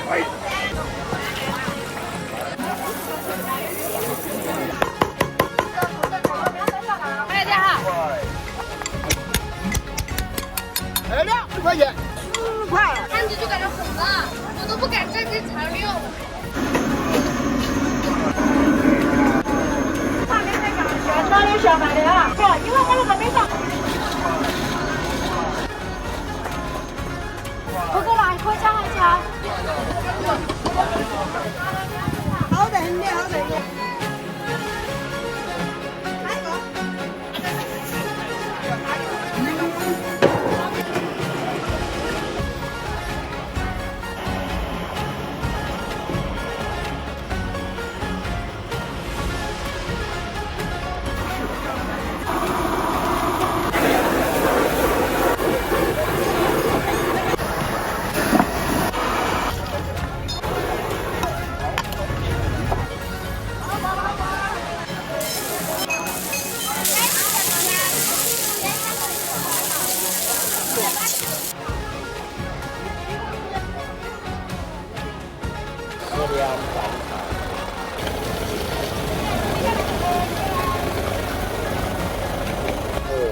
大家好。2块钱，4块。看着就感觉很辣，我都不敢站这材料。上面那个小烧的小买的啊，不，因为那个还没上。不够了，可以加一加。好得很的，好得很的。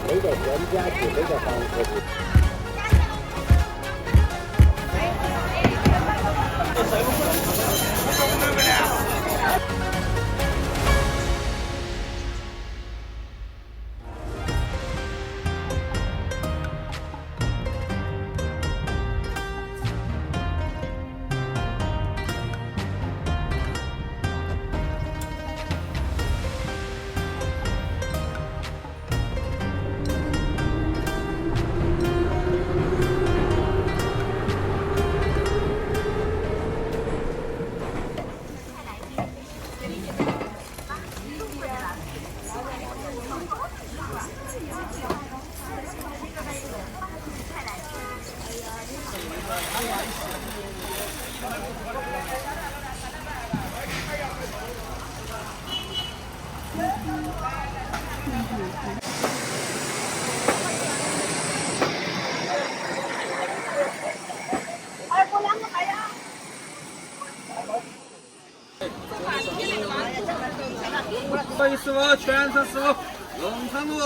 每个专家去每个房子。欢迎师傅，全程师傅，农场路，路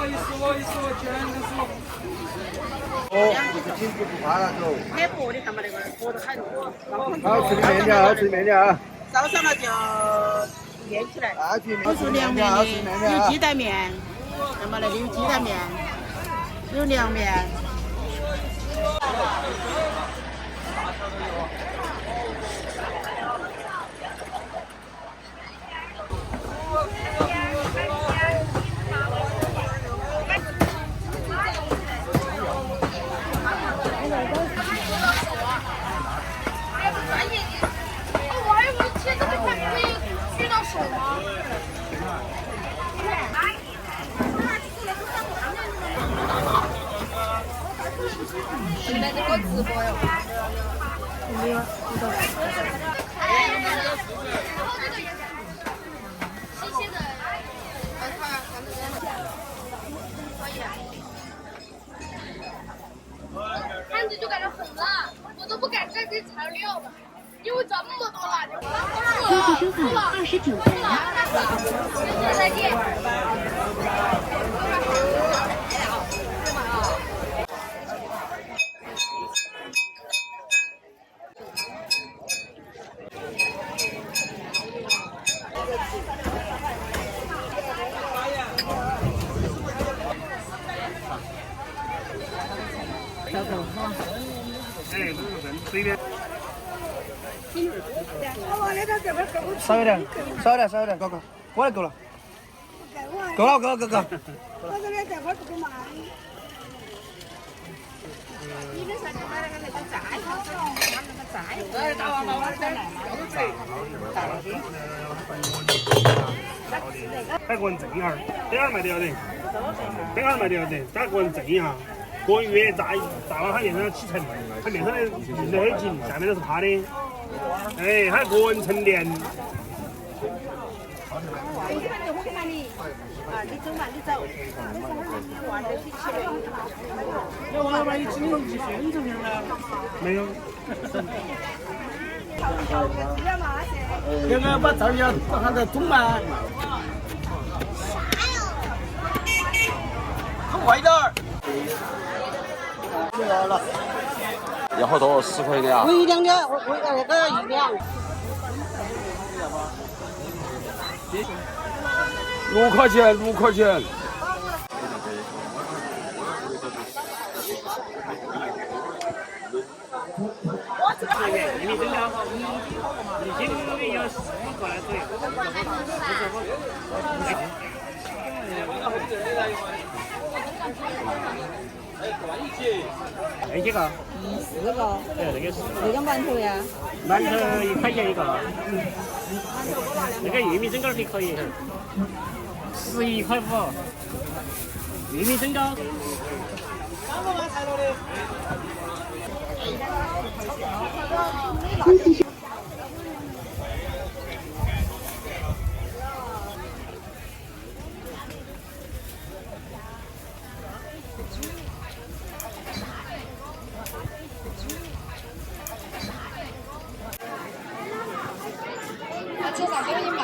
一师傅，全程师傅。就是进去不怕了走。开薄的看嘛那个薄的很多。好吃的面条，好吃的面条。烧上了就腌起来。都是凉面的，有鸡蛋面，那么那里有鸡蛋面，有凉面。我还以为切这么快可以锯到手吗？现在这个直播哟。新鲜的，看着就感觉很辣，我都不敢站这材料了，因为这么多辣椒。收费29元。再见。随便。少一点，少一点，少一点，哥哥，我来够了。够了，够了，哥哥。我这里这会儿不够嘛。你们上去买那个炸一下，买那个炸一下。大王老板来嘛？打个人正一下，这儿卖得要得，这儿卖得要得，打个人正一下。个人越炸了，它面上起层，它面上的硬得很紧，下面都是趴的。哎，它个人沉淀。你走嘛，你走。那我万一今天去宣城呢？没有。应该把这儿要喊个中嘛。快点儿！来了。要好多10块的啊？微量的，我那个1两。 6块钱，6块钱。玉米蒸饺，一斤要15块左右。那几个4个。对，那个是。那个馒头呀？馒头1块钱一个。那个玉米蒸饺也可以，11块5。玉米蒸饺。车上给你买。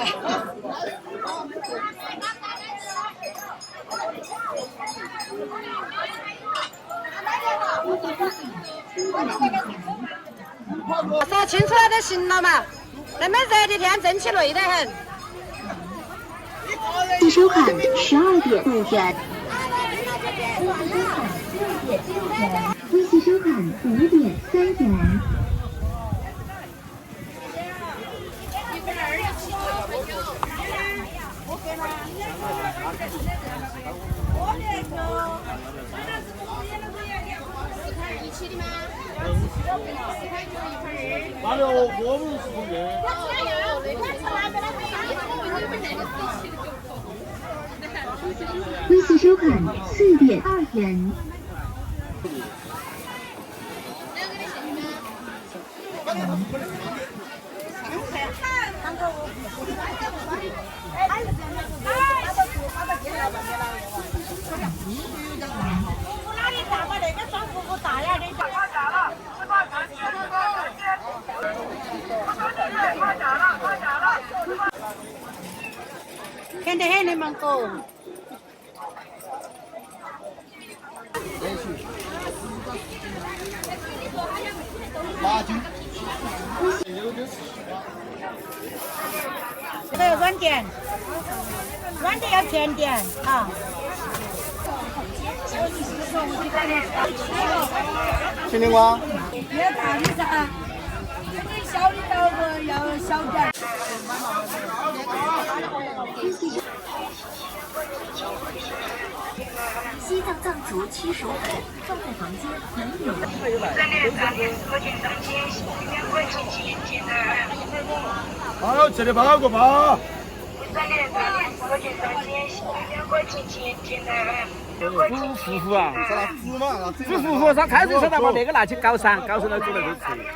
啥清出来就行了嘛，那么热的天，蒸起累得很。自收款12点5元，微信收款5点3元。 完了，我们是不是？微信收款4点2元。甜得很的芒果。这个软点，软的要甜点啊。青柠瓜。要大的噻，你小的要小点。 西藏藏族亲属品放在房间能有。好吃的包个包。糊糊啊！煮嘛，糊，他开始说他把那个拿去搞上来煮来就吃，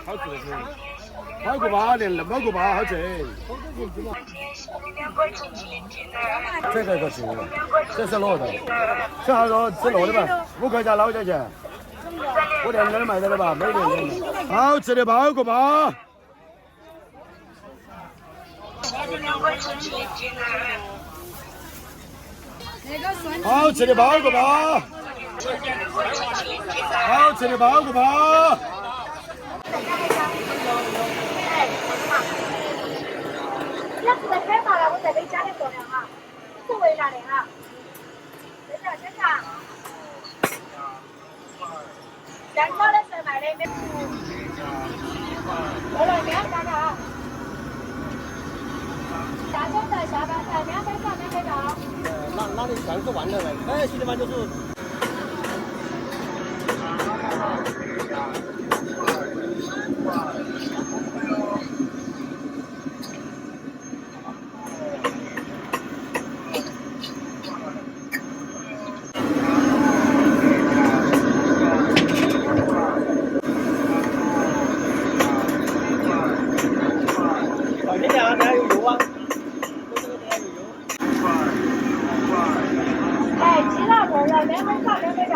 好吃的是。包个包，连包个包，好吃。这个可行，这是骡子，吃好多吃骡子吧，5块钱9角钱。我店这儿卖的吧，每年。好吃的包个包。好吃的包个包。好吃的包个包。 要是在开发了，我再给家里做量哈，是为啥的哈？真的真的。现炒的是卖的没？过来面干的啊！下场在下半场免费上免费到。哪里上是万的人？哎，兄弟们就是。 这两个还有油啊。来，2杯茶2杯茶。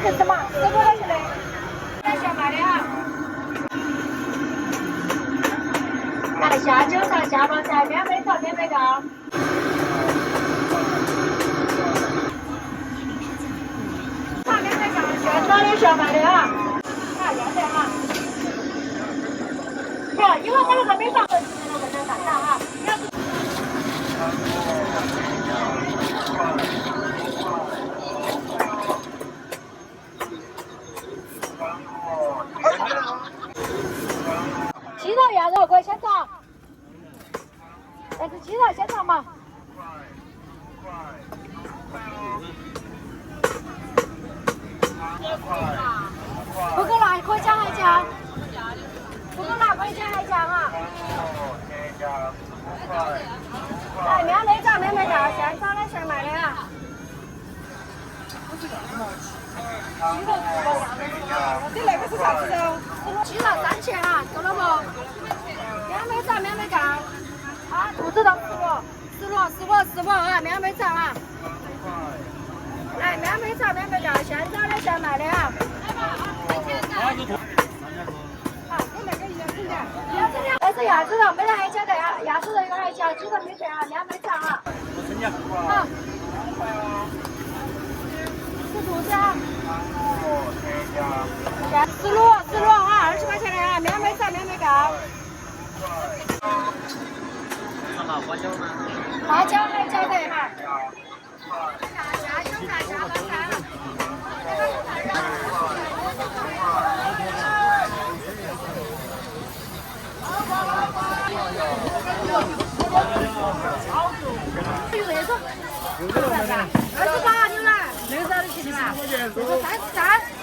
是什么？这个是嘞，在小买的啊。来下酒菜、下包菜，2杯炒2杯糕。炒2杯糕，现炒的小买的啊。看要得哈。好，一会儿我那个没上，我们再看哈。鸡肉鸭肉可以先炒，但是鸡肉先炒嘛。不够辣可以加还加，不够辣可以加还加哈。来，2杯炒2杯糕，现炒的现卖的啊。你那个是啥子肉？鸡肉3钱哈，够了不？2杯炒2杯糕，啊，肚子疼15啊，2杯炒啊。来，2杯炒2杯糕，现炒的现卖的啊。好，你那个一人吃点，但是鸭子肉没得还加的啊，鸭子肉一个还加，鸡肉没得啊，2杯炒啊。好。吃肚子啊。16哈，20块钱的啊，2杯炒2杯糕。花椒还加的哈。下酒菜下包菜哈。28牛腩，那个啥的去的嘛？这个33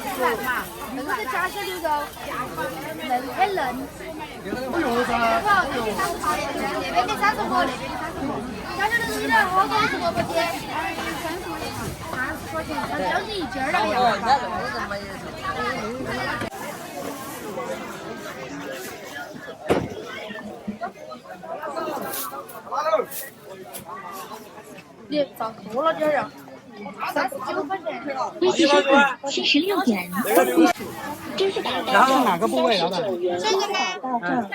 牛腩嘛，那个是加些牛肉，嫩很嫩。不用噻。那边的35，那边的35。加些牛肉好多是萝卜丁，30块钱，那就是1斤儿那个样子。你找多了点儿，39块钱。微信收款76元。支付宝然后哪个部位，老板？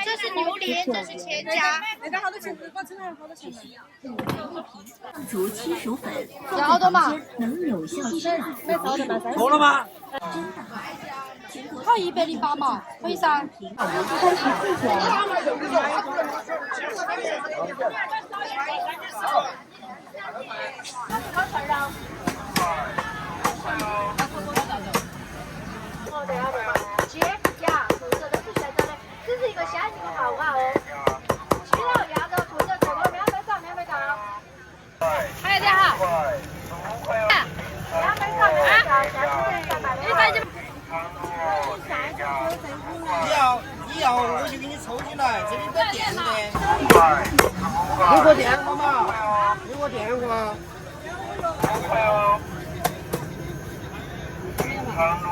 这是榴莲，这是钱夹。那个好多钱？我真的好多钱竹漆薯粉，要好多嘛？能有效驱赶。够了吗？好108嘛，可以噻。鸡、鸭、兔子都是现在的，只是一个鲜一个号啊哦。鸡肉、鸭肉、兔子，这个2杯炒2杯糕。还有点哈。2杯炒2杯糕，现在是卖的。你要我就给你抽进来，这里有电的。有个电话嘛？有个电话。长路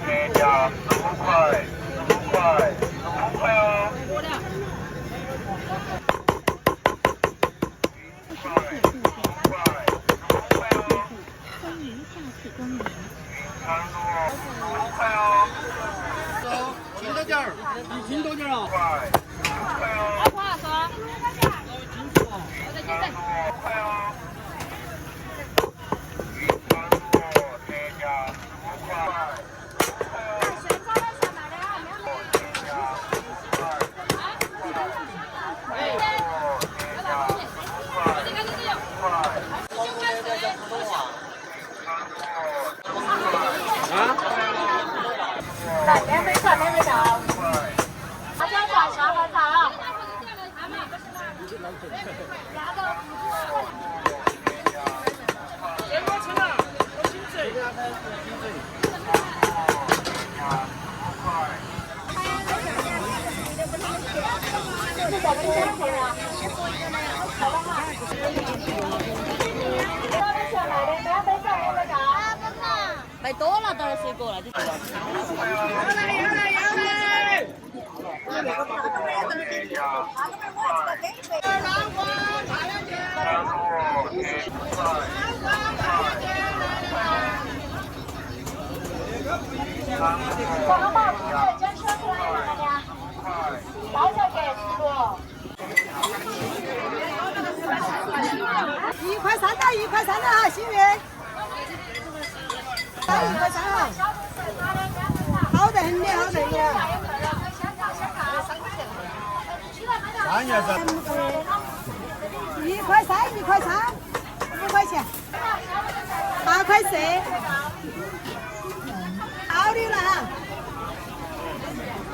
天价15块，15块哦。欢迎下次光临。长路15块哦。轻着点儿，你轻多点儿啊。二块说。我再进来。来，2杯炒2杯糕，花椒炒下包买多了点儿水果了，就。1块3的，1块3的哈，幸运。1块3哈，好得很的，好得很。3年噻。1块3，1块3，5块钱，8块4，好的了哈。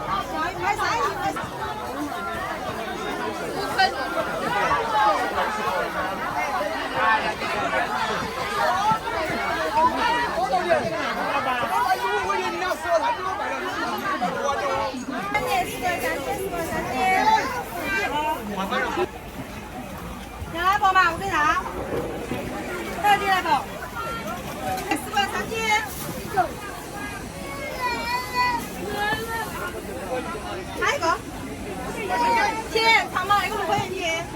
1块3，1块3。要来不嘛？我给他。到底来不？10块3斤。哪一个？钱，长毛那个6块钱钱。10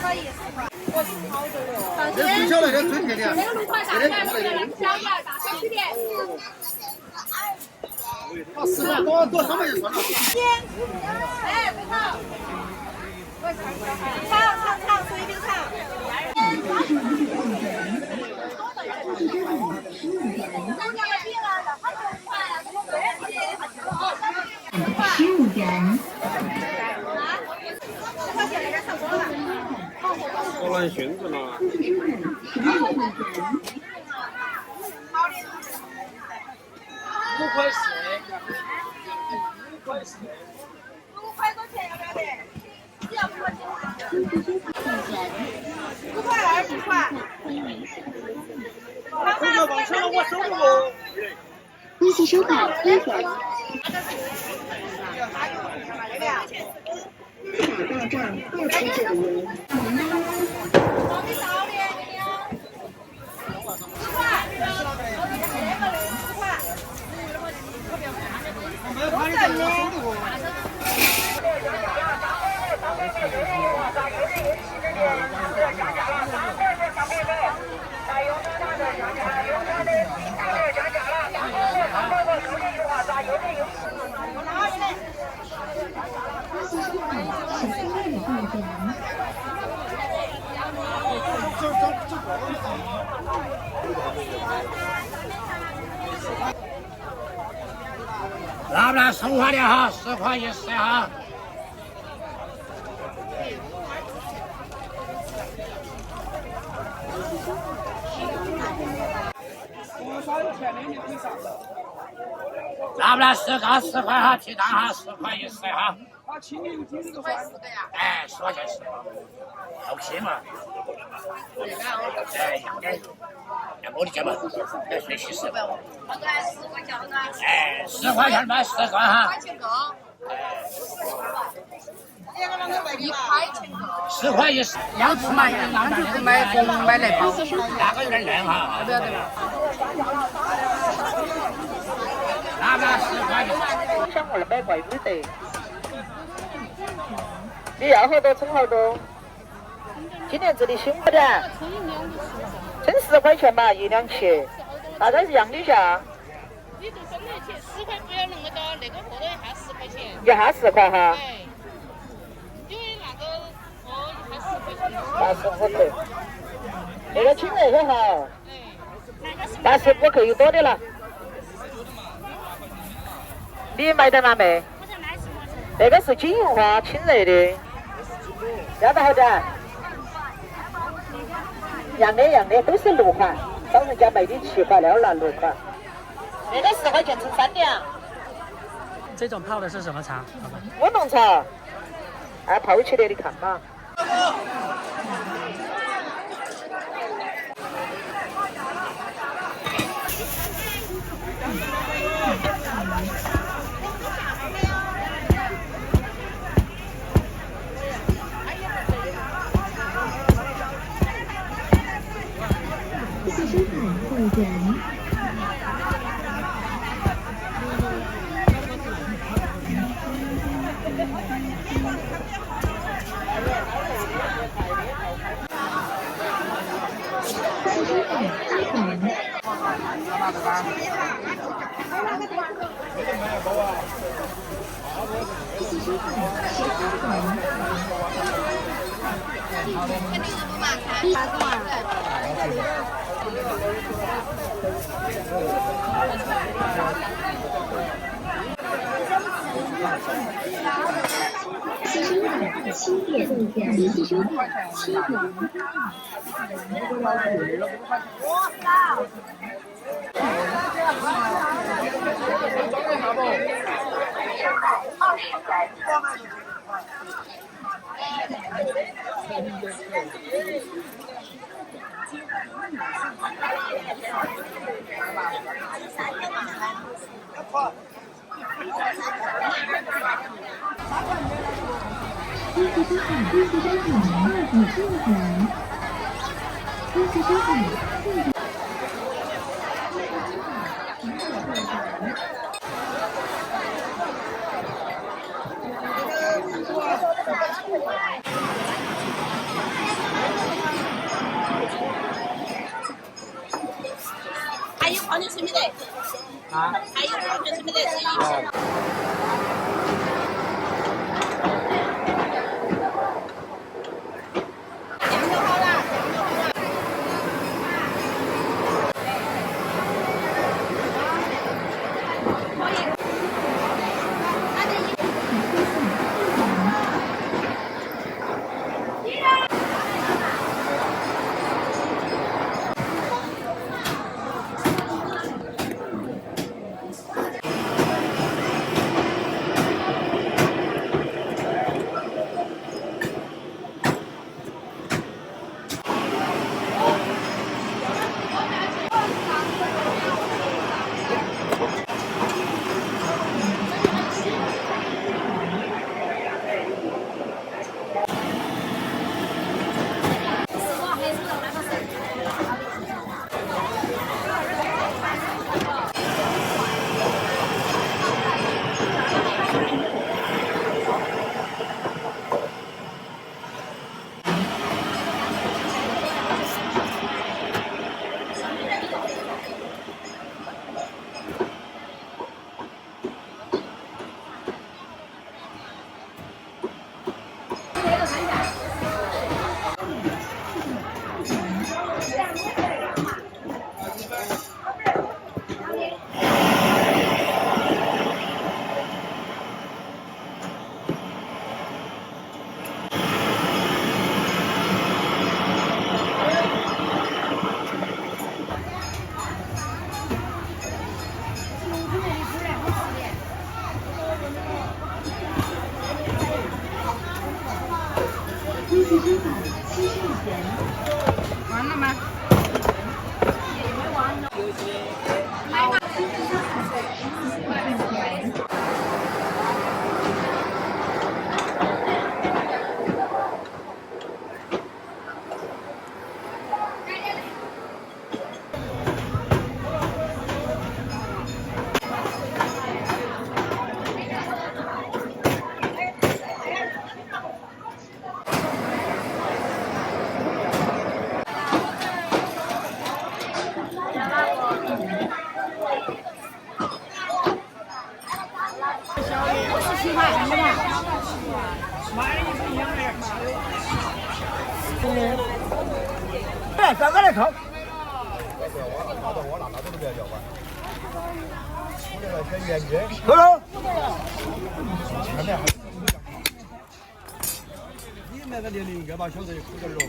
块1，10块。放心。这小来的准确点。这个6块3的，小一点，大小区点。10块多3块就算了。哎，不好。长，随便长。 15元。好难选择了。5块4。5块多钱要不要得？只要5块钱。5块2，5块。这个往上了，我收不过。恭喜收款1元。打到账29元。拿不拿生花的哈？10块1匙哈。拿不拿10个10块哈？鸡蛋哈10块1匙哈。哎，10块钱10个，好批嘛。哎，一样的。按我的价嘛，来随喜事。哎，10块钱买10个哈。10块1匙。要吃嘛，那就是买来包。那个有点嫩哈。不要得了。拿不拿10块1匙？想200块没得。你要好多称好多。今年这里新不的。称10块钱嘛，1两起，大概是样的价。你就分得起10块，不要那么多，那个货都一下10块钱。一下10块哈。对，因为那个一下10块钱。85克，那个青热很好。85克有多的了。你买的哪妹？那个是金银花，清热的，要得好点。样的都是6块，老人家卖的7块，那拿6块。那个10块钱称3两。这种泡的是什么茶？乌龙茶，按泡起来的看嘛。吸收款7点，离吸收款7元。一次收款，1次收款，2次收款，3次收款，4次。还有矿泉水没得？啊？还有矿泉水没得？一次收款70元。完了吗？来，三个来扣。扣了。你那个年龄要把小子扣点喽。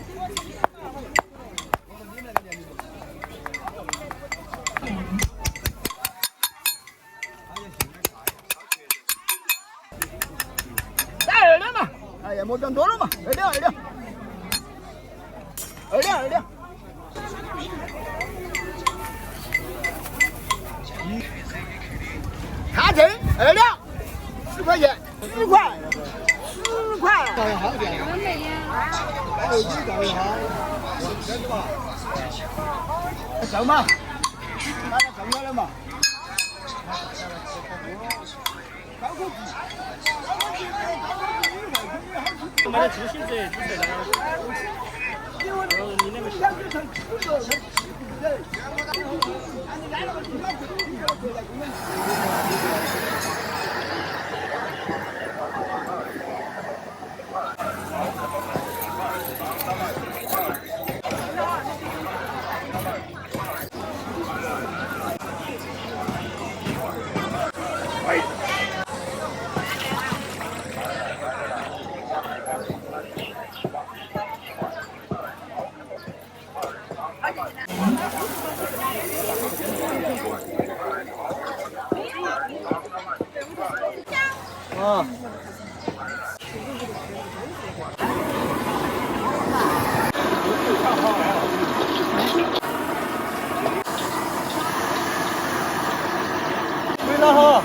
再2两嘛，哎呀，莫讲多了嘛，2两2两，2两2两。看这2两，10块钱，10块，10块。搞一好点。哦，你搞一好，这是吧？挣嘛，大家挣下来嘛。买的猪心子，你在那儿？你那个是。味道好。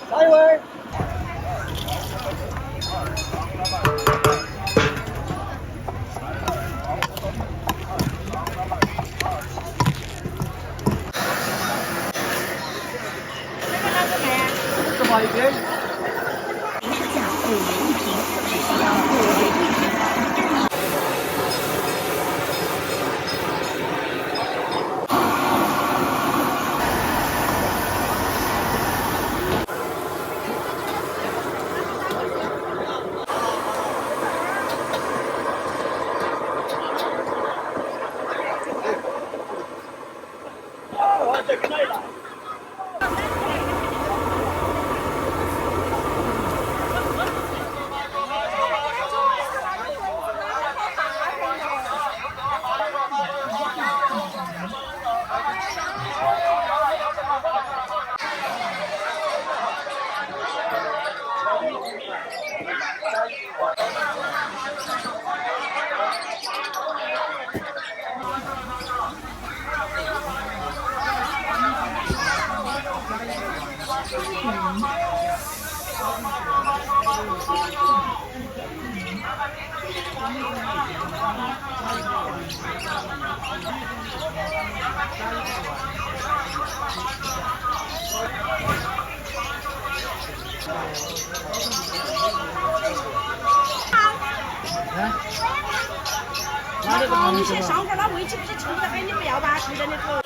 下一位。10块一斤。价5元一瓶，只需要6元一瓶。好，你先上会儿，那胃气不是臭得很，你不要吧，就在那头。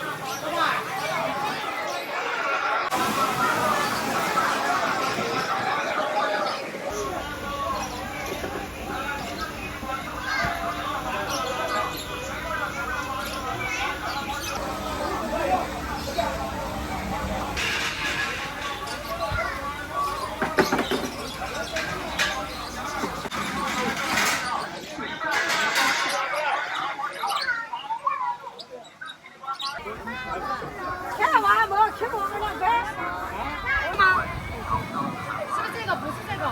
看娃没有吃过那个吗？是不是这个？不是这个。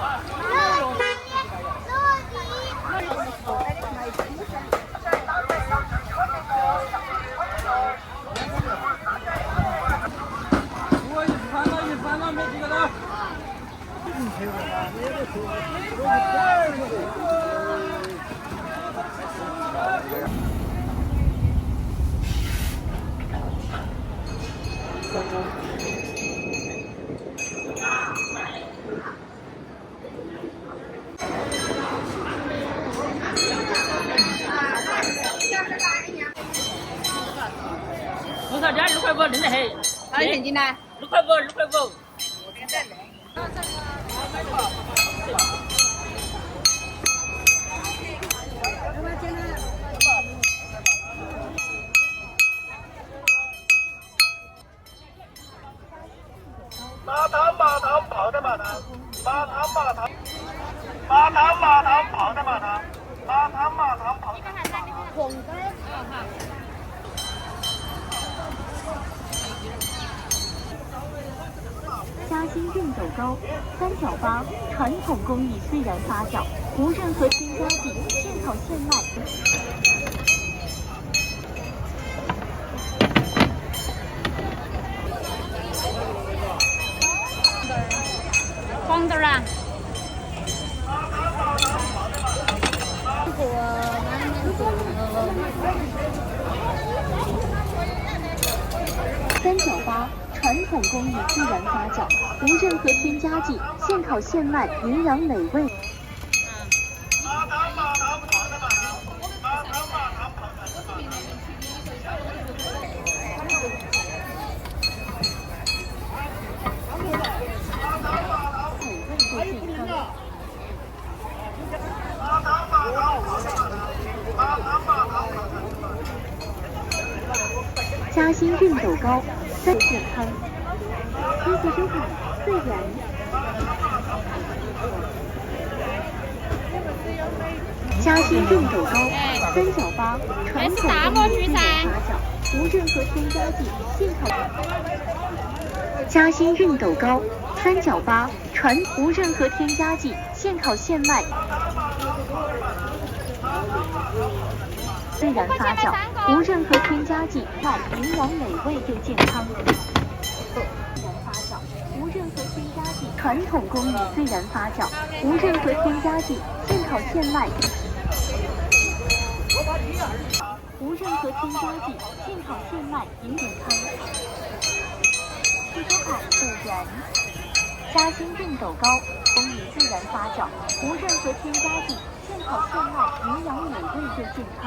没几个了。多少钱？6块5，嫩得很。多少钱斤呢？6块5，6块5。红的。好。嘉兴熨斗糕、三角八，传统工艺自然发酵，无任何添加剂，现烤现卖。黄豆啊。三角八，传统工艺自然发酵，无任何添加剂，现烤现卖，营养美味。嘉兴熨斗糕，最健康，科技手感自然。嘉兴熨斗糕，三角八，传统工艺自然发酵，无任何添加剂，现烤。嘉兴熨斗糕，三角八，无任何添加剂，现烤现卖。自然发酵，无任何添加剂，卖营养美味又健康。自然发酵，无任何添加剂，传统工艺自然发酵，无任何添加剂，现烤现卖。无任何添加剂，现烤现卖，营健康。汽车海自然，嘉兴熨斗糕，工艺自然发酵，无任何添加剂。现烤现卖，营养美味又健康。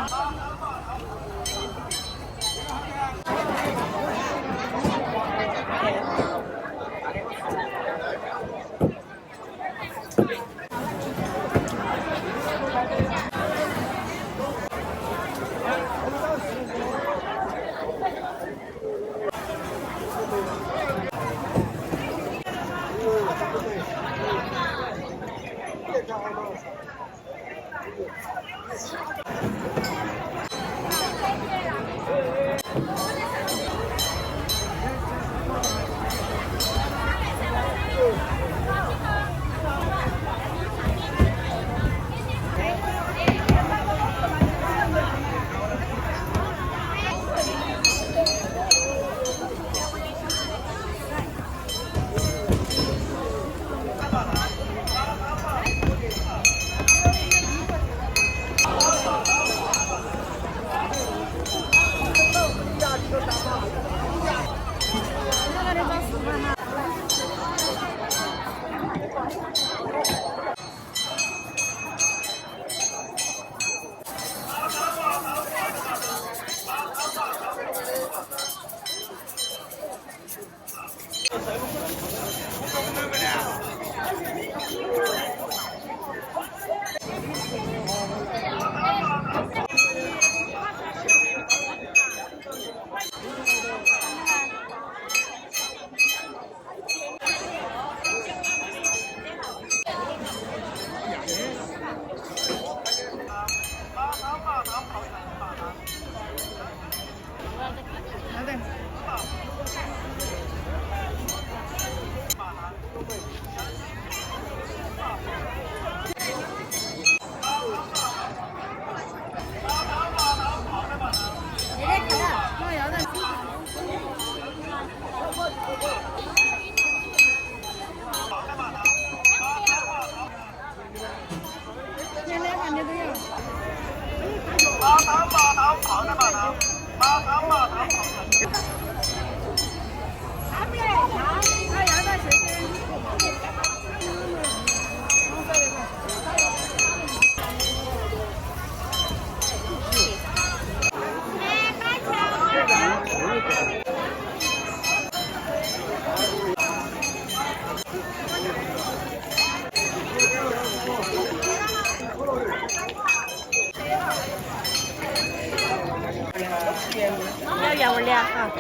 要原味的啊，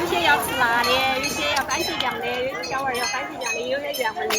有些要吃辣的，有些要番茄酱的，有些小娃要番茄酱的，有些原味的。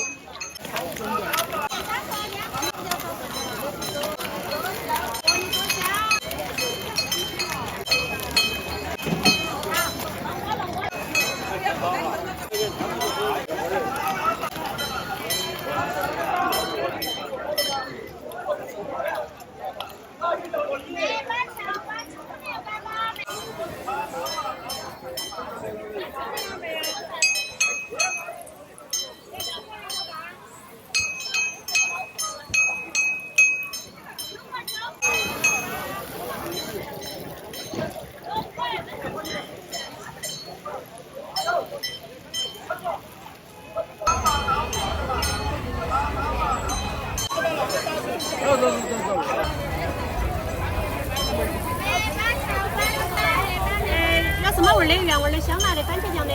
要什么味的？原味的、香辣的、番茄酱的？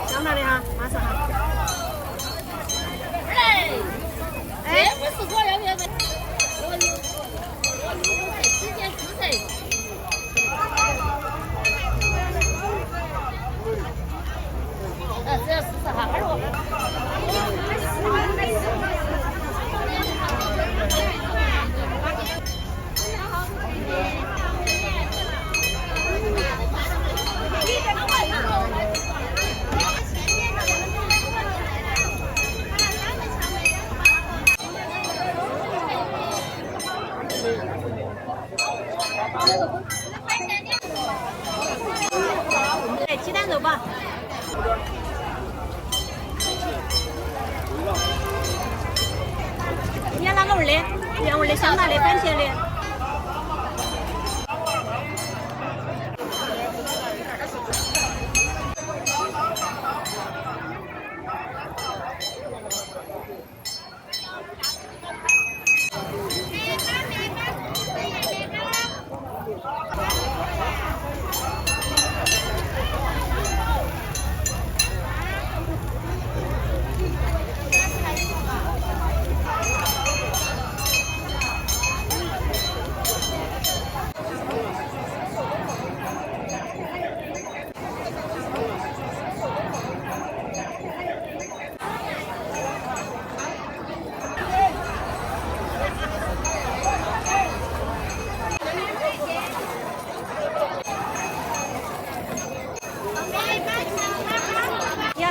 香辣的哈，马上哈。哎，这不是我要不要？我直接试噻。只要试哈，二我。哎，鸡蛋肉吧。你要哪个味的？原味的、香辣的、番茄的。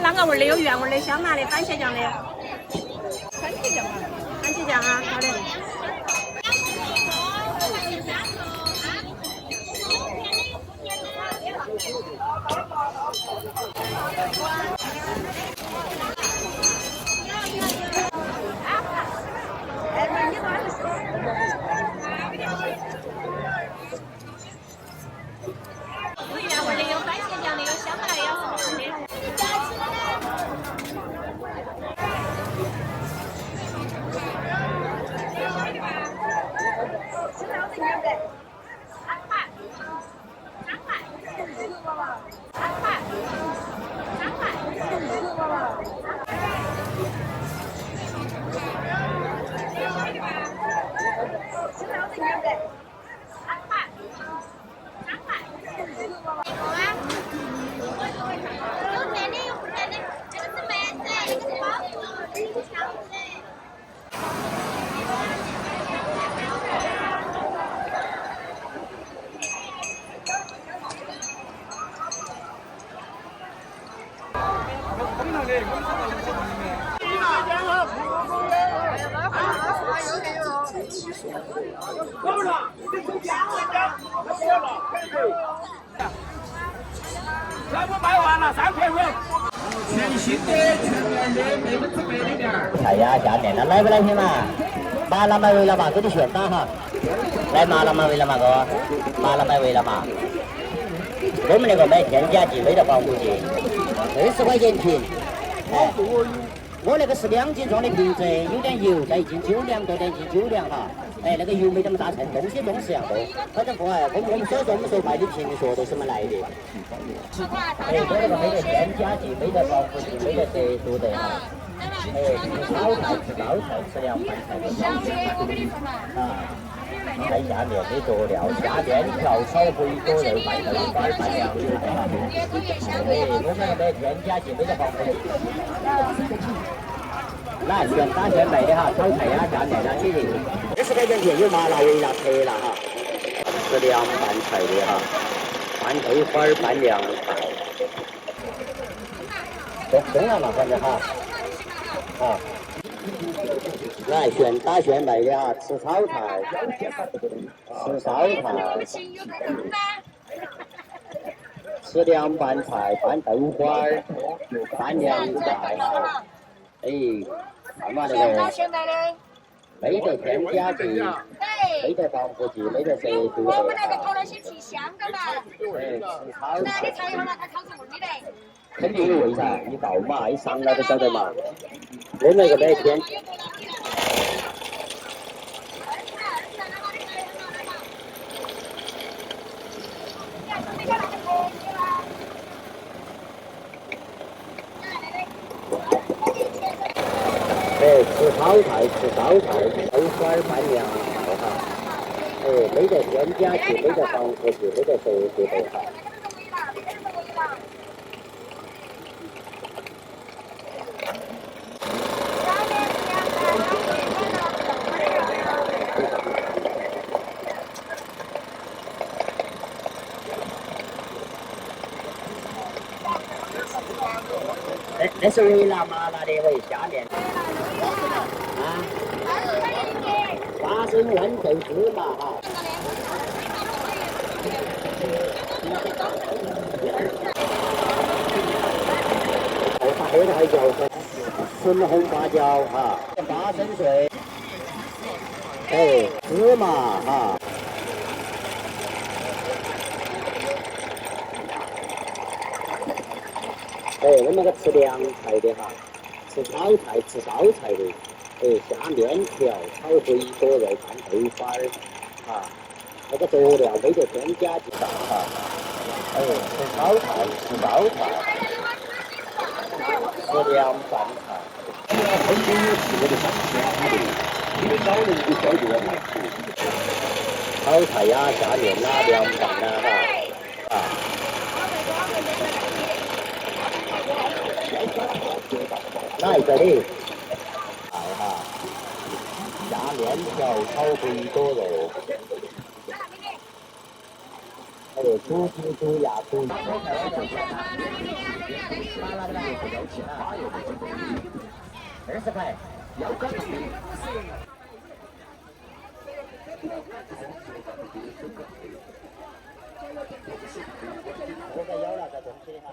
哪个味的？有原味的、香辣的、番茄酱的。番茄酱啊？番茄酱啊，好的。有原味的，有番茄酱的，有香辣的，有什么味的？全部卖完了，3块5。全新的、全面的100%的面儿。菜呀，下面了，来不来听嘛？麻辣买回了嘛，给你选单哈。来麻辣买回了嘛，哥？麻辣买回了嘛？我们那个没添加剂，没得防腐剂，20块钱瓶。哎，我那个是2斤装的瓶子，有点油，再一斤酒粮，多点斤酒粮哈。哎，那个油没怎么大称，东西重视样多。反正不哎，我们所以说我们说卖的瓶说都是么来的。哎，我那个没得添加剂，没得防腐剂，没得色素的哈。哎，吃炒菜吃高菜吃凉拌菜的啊。在下面的佐料，下面条炒回锅肉拌豆干拌凉油的哈。哎，我们那没添加剂，没得防腐剂。来，选打选卖的哈，炒菜呀，下面啦，你20块钱瓶有麻辣、微辣、特辣哈，是凉拌菜的哈，拌豆花儿、拌凉菜，中了嘛，反正哈，啊，来选打选卖的哈，吃炒菜，吃烧菜，吃凉拌菜、拌豆花儿、拌凉菜哈。哎，看嘛那个，没得添加剂，没得防腐剂，没得色素。我们那个炒那些提香的嘛。对，吃炒那你菜。炒一会儿嘛，它炒成味的。肯定有味噻，你到嘛，一上来都晓得嘛。我那个每天。哎，吃炒菜，吃烧菜，豆花拌凉菜哈。哎，没得添加剂，没得防腐剂，没得色素的哈。那是微辣麻辣的为下面啊，花生豌豆芝麻哈。后台叫纯红花椒哈，花生碎，哎，芝麻哈。哎，我们那个吃凉菜的哈，吃炒菜、吃烧菜的，哎，下面条、炒回锅肉、拌豆花儿，啊，那个佐料没得添加剂哈，哎，吃炒菜、吃烧菜、吃凉拌菜，很多是我的上天的，你们老人不晓得嘛？炒菜呀，下面啦，凉拌啦哈，啊。哪一个的？菜哈，下面条炒回锅肉，还有猪蹄、猪牙、猪脑。20块。我在要那个东西哈。